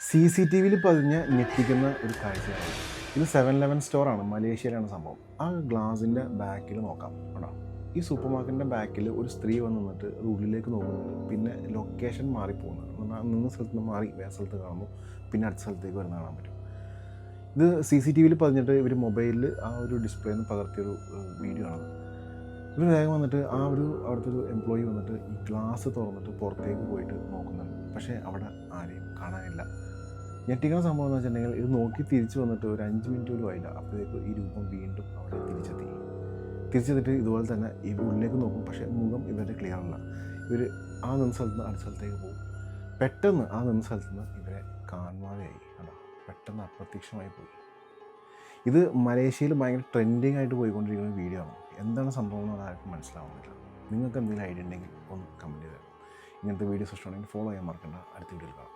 CCTVയിൽ പതിഞ്ഞ ഞെട്ടിക്കുന്ന ഒരു കാഴ്ചയാണ്. ഇത് 7-Eleven സ്റ്റോറാണ്, മലേഷ്യയിലാണ് സംഭവം. ആ ഗ്ലാസിൻ്റെ ബാക്കിൽ നോക്കാം കേട്ടോ. ഈ സൂപ്പർ മാർക്കറ്റിൻ്റെ ബാക്കിൽ ഒരു സ്ത്രീ വന്ന് നിന്നിട്ട് അത് ഉള്ളിലേക്ക് നോക്കുന്നുണ്ട്. പിന്നെ ലൊക്കേഷൻ മാറിപ്പോകുന്നത്, നിന്ന സ്ഥലത്ത് നിന്ന് മാറി വേറെ സ്ഥലത്ത് കാണുന്നു, പിന്നെ അടുത്ത സ്ഥലത്തേക്ക് വരുന്ന കാണാൻ പറ്റും. ഇത് CCTVയിൽ പതിഞ്ഞിട്ട് ഇവർ മൊബൈലിൽ ആ ഒരു ഡിസ്പ്ലേയിൽ നിന്ന് പകർത്തിയൊരു വീഡിയോ ആണ്. ഇവർ വേഗം വന്നിട്ട് അവിടുത്തെ ഒരു എംപ്ലോയി വന്നിട്ട് ഈ ഗ്ലാസ് തുറന്നിട്ട് പുറത്തേക്ക് പോയിട്ട് നോക്കുന്നുണ്ട്. പക്ഷേ അവിടെ ആരെയും കാണാനില്ല. ഞെട്ടിക്കുന്ന സംഭവം എന്ന് വെച്ചിട്ടുണ്ടെങ്കിൽ ഇത് നോക്കി തിരിച്ച് വന്നിട്ട് ഒരു 5 മിനിറ്റ് പോലും ആയില്ല, അപ്പോഴേക്ക് ഈ രൂപം വീണ്ടും അവിടെ തിരിച്ചെത്തിയിട്ട് ഇതുപോലെ തന്നെ ഇവർ ഉള്ളിലേക്ക് നോക്കും. പക്ഷേ മുഖം ഇവരുടെ ക്ലിയർ അല്ല. ഇവർ ആ നിന്ന സ്ഥലത്ത് നിന്ന് അടുത്ത സ്ഥലത്തേക്ക് പോകും. പെട്ടെന്ന് ആ നിന്ന സ്ഥലത്ത് നിന്ന് ഇവരെ കാണാതെയായി. കേട്ടോ, പെട്ടെന്ന് അപ്രത്യക്ഷമായി പോയി. ഇത് മലേഷ്യയിൽ ഭയങ്കര ട്രെൻഡിങ് ആയിട്ട് പോയിക്കൊണ്ടിരിക്കുന്ന വീഡിയോ ആണ്. എന്താണ് സംഭവം എന്ന് ആർക്കും മനസ്സിലാവുന്നില്ല. നിങ്ങൾക്ക് എന്തെങ്കിലും ഐഡിയ ഉണ്ടെങ്കിൽ ഒന്ന് കമൻറ്റ് ചെയ്ത് തരാം. ഇങ്ങനത്തെ വീഡിയോസ് ഇഷ്ടമാണെങ്കിൽ ഫോളോ ചെയ്യാൻ മറക്കണ്ട. അടുത്ത വീഡിയോയിൽ കാണാം.